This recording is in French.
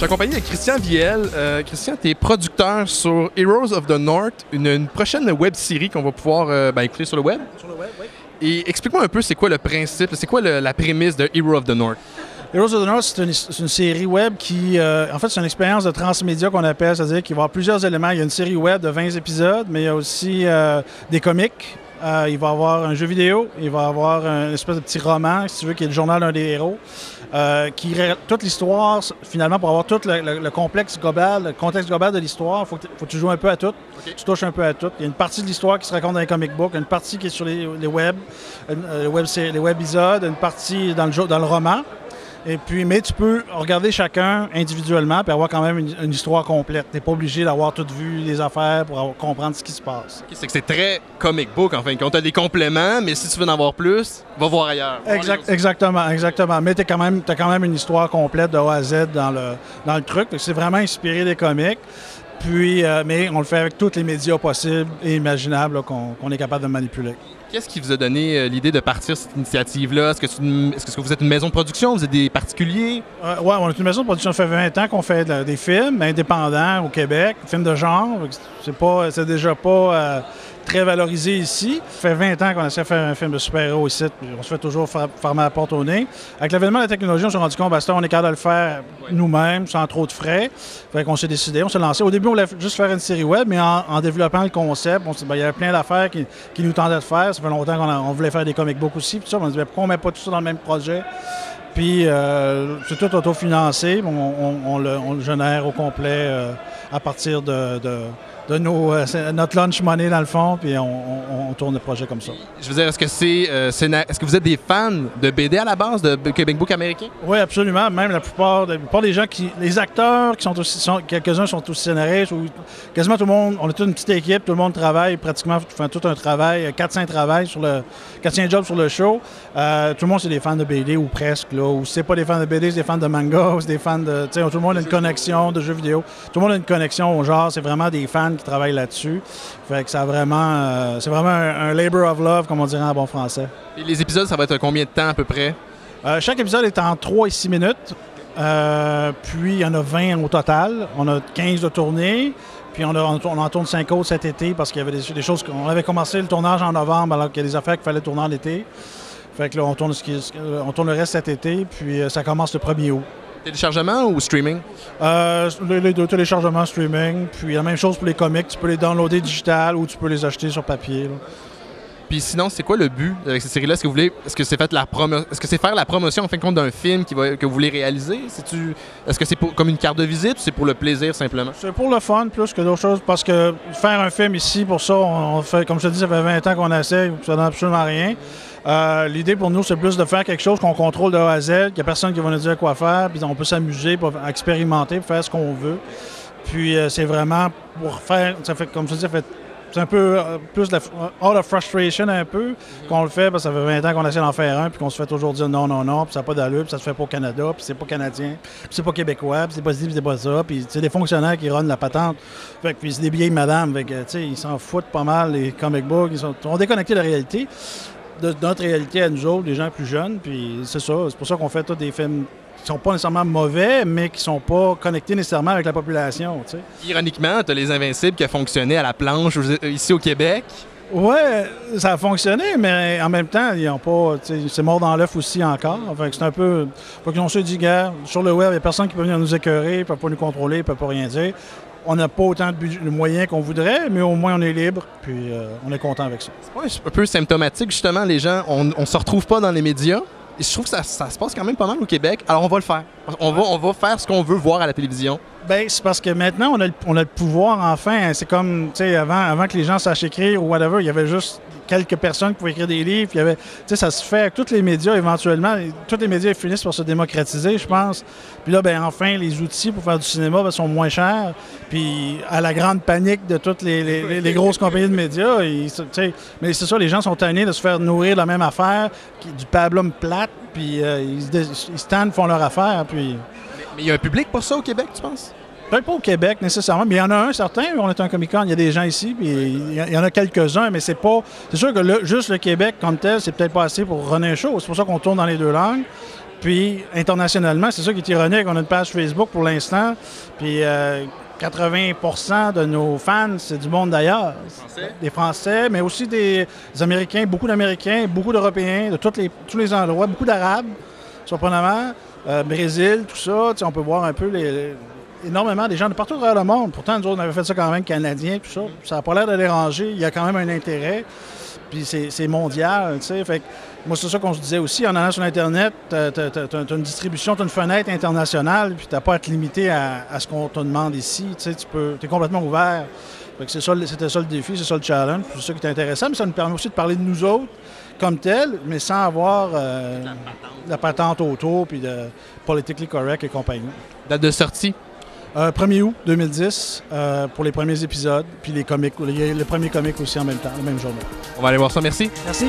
accompagné de Christian Viel. Christian, tu es producteur sur Heroes of the North, une prochaine web-série qu'on va pouvoir écouter sur le web. Sur le web, oui. Et explique-moi un peu, c'est quoi le principe, c'est quoi la prémisse de Heroes of the North? Heroes of the North, c'est une série web qui, en fait, c'est une expérience de transmédia qu'on appelle, c'est-à-dire qu'il va y avoir plusieurs éléments. Il y a une série web de 20 épisodes, mais il y a aussi des comics. Il va y avoir un jeu vidéo, il va y avoir une espèce de petit roman, si tu veux, qui est le journal d'un des héros, toute l'histoire, finalement, pour avoir tout le complexe global, le contexte global de l'histoire, il faut que tu joues un peu à tout, okay. Tu touches un peu à tout. Il y a une partie de l'histoire qui se raconte dans les comic books, une partie qui est sur les web, les webisodes, une partie dans le roman. Et puis, mais tu peux regarder chacun individuellement et avoir quand même une histoire complète. Tu n'es pas obligé d'avoir tout vu les affaires pour comprendre ce qui se passe. Okay, c'est que c'est très comic book, en fin de compte. Tu as des compléments, mais si tu veux en avoir plus, va voir ailleurs. Exactement. Mais tu as quand même une histoire complète de A à Z dans le truc. C'est vraiment inspiré des comics. Puis, mais on le fait avec tous les médias possibles et imaginables qu'on est capable de manipuler. Qu'est-ce qui vous a donné l'idée de partir cette initiative-là? Est-ce que vous êtes une maison de production? Vous êtes des particuliers? Oui, on est une maison de production. Ça fait 20 ans qu'on fait des films indépendants au Québec, films de genre. C'est déjà pas très valorisé ici. Ça fait 20 ans qu'on essaie de faire un film de super-héros ici. On se fait toujours fermer la porte au nez. Avec l'avènement de la technologie, on s'est rendu compte qu'on est capable de le faire nous-mêmes, sans trop de frais. Fait qu'on s'est décidé, on s'est lancé. Au début, on voulait juste faire une série web, mais en développant le concept, il y avait plein d'affaires qui nous tendaient de faire. Ça fait longtemps qu'on voulait faire des comic books aussi. Puis ça, on se dit, pourquoi on ne met pas tout ça dans le même projet? Puis c'est tout autofinancé. On le génère au complet à partir de notre lunch money dans le fond, puis on tourne le projet comme ça. Je veux dire, est-ce que vous êtes des fans de BD à la base, de comic book américain? Oui, absolument. Même la plupart des gens les acteurs qui sont aussi, quelques-uns sont aussi scénaristes, ou quasiment tout le monde, on est toute une petite équipe, tout le monde travaille pratiquement, fait tout un travail, 4-5 jobs sur le show. Tout le monde, c'est des fans de BD, ou presque, là, ou si c'est pas des fans de BD, c'est des fans de manga, ou c'est des fans de, tout le monde a une connexion de jeux vidéo, tout le monde a une connexion au genre, c'est vraiment des fans qui travaillent là-dessus. Fait que c'est vraiment un labor of love, comme on dirait en bon français. Et les épisodes, ça va être combien de temps à peu près? Chaque épisode est en 3 et 6 minutes. Puis il y en a 20 au total. On a 15 de tournée. Puis on en tourne 5 autres cet été parce qu'il y avait des choses. On avait commencé le tournage en novembre alors qu'il y a des affaires qu'il fallait tourner en été. Fait que là, on tourne le reste cet été. Puis ça commence le 1er août. Téléchargement ou streaming? Les deux, téléchargements, streaming. Puis la même chose pour les comics. Tu peux les downloader digital ou tu peux les acheter sur papier. Là. Puis sinon, c'est quoi le but avec cette série-là? Est-ce que c'est faire la promotion en fin de compte d'un film que vous voulez réaliser? Est-ce que c'est comme une carte de visite ou c'est pour le plaisir simplement? C'est pour le fun plus que d'autres choses parce que faire un film ici, pour ça, on fait, comme je te dis, ça fait 20 ans qu'on essaie, ça donne absolument rien. L'idée pour nous, c'est plus de faire quelque chose qu'on contrôle de A à Z, qu'il n'y a personne qui va nous dire quoi faire, puis on peut s'amuser, pour expérimenter, pour faire ce qu'on veut. Puis c'est vraiment pour faire, ça fait, comme je te dis, c'est un peu plus out of frustration un peu qu'on le fait parce que ça fait 20 ans qu'on essaie d'en faire un puis qu'on se fait toujours dire non, puis ça n'a pas d'allure, puis ça se fait pas au Canada, puis c'est pas canadien, puis c'est pas québécois, puis c'est pas ci, puis c'est pas ça, puis c'est des fonctionnaires qui runnent la patente. Fait que puis c'est des vieilles madames, fait que tu sais, ils s'en foutent pas mal les comic books, ils ont déconnecté de la réalité, de notre réalité à nous autres, les gens plus jeunes, puis c'est ça, c'est pour ça qu'on fait tous des films qui sont pas nécessairement mauvais, mais qui sont pas connectés nécessairement avec la population. T'sais. Ironiquement, tu as Les Invincibles qui a fonctionné à la planche ici au Québec. Ouais, ça a fonctionné, mais en même temps, ils ont pas. C'est mort dans l'œuf aussi encore. Enfin, c'est un peu. Faut qu'ils ont se dit, gars, sur le web, il n'y a personne qui peut venir nous écœurer, ils ne peuvent pas nous contrôler, ils ne peuvent pas rien dire. On n'a pas autant de moyens qu'on voudrait, mais au moins on est libre, puis on est content avec ça. C'est pas un peu symptomatique, justement, les gens, on se retrouve pas dans les médias. Et je trouve que ça se passe quand même pas mal au Québec. Alors, on va le faire. On va faire ce qu'on veut voir à la télévision. Bien, c'est parce que maintenant, on a le pouvoir, enfin. C'est comme, tu sais, avant que les gens sachent écrire ou whatever, il y avait juste quelques personnes qui pouvaient écrire des livres. Il y avait, tu sais, ça se fait avec tous les médias, éventuellement. Tous les médias finissent par se démocratiser, je pense. Puis là, bien, enfin, les outils pour faire du cinéma sont moins chers. Puis, à la grande panique de toutes les grosses compagnies de médias, mais c'est ça, les gens sont tannés de se faire nourrir de la même affaire, du pablum plate, puis ils se tannent, font leur affaire, puis... Mais il y a un public pour ça au Québec, tu penses? Peut-être pas au Québec nécessairement, mais il y en a un certain. On est un Comic-Con, il y a des gens ici, puis il y en a quelques-uns, mais c'est pas. C'est sûr que juste le Québec comme tel, c'est peut-être pas assez pour runner un show. C'est pour ça qu'on tourne dans les deux langues. Puis internationalement, c'est ça qui est ironique. On a une page Facebook pour l'instant, puis 80% de nos fans, c'est du monde d'ailleurs. Des Français, mais aussi des Américains, beaucoup d'Européens, de tous les endroits, beaucoup d'Arabes, surprenamment. Brésil, tout ça, on peut voir un peu énormément des gens de partout à travers le monde. Pourtant, nous autres, on avait fait ça quand même canadien, tout ça. Ça n'a pas l'air de déranger. Il y a quand même un intérêt. Puis c'est mondial, tu sais. Fait que moi, c'est ça qu'on se disait aussi. En allant sur Internet, t'as une distribution, t'as une fenêtre internationale, puis t'as pas à te limiter à ce qu'on te demande ici. Tu sais, t'es complètement ouvert. Fait que c'était ça le défi, c'est ça le challenge. C'est ça qui est intéressant, mais ça nous permet aussi de parler de nous autres comme tel, mais sans avoir la patente autour, puis de politically correct et compagnie. Date de sortie? 1er août 2010 pour les premiers épisodes, puis les premier comic aussi en même temps, le même journée. On va aller voir ça, merci. Merci.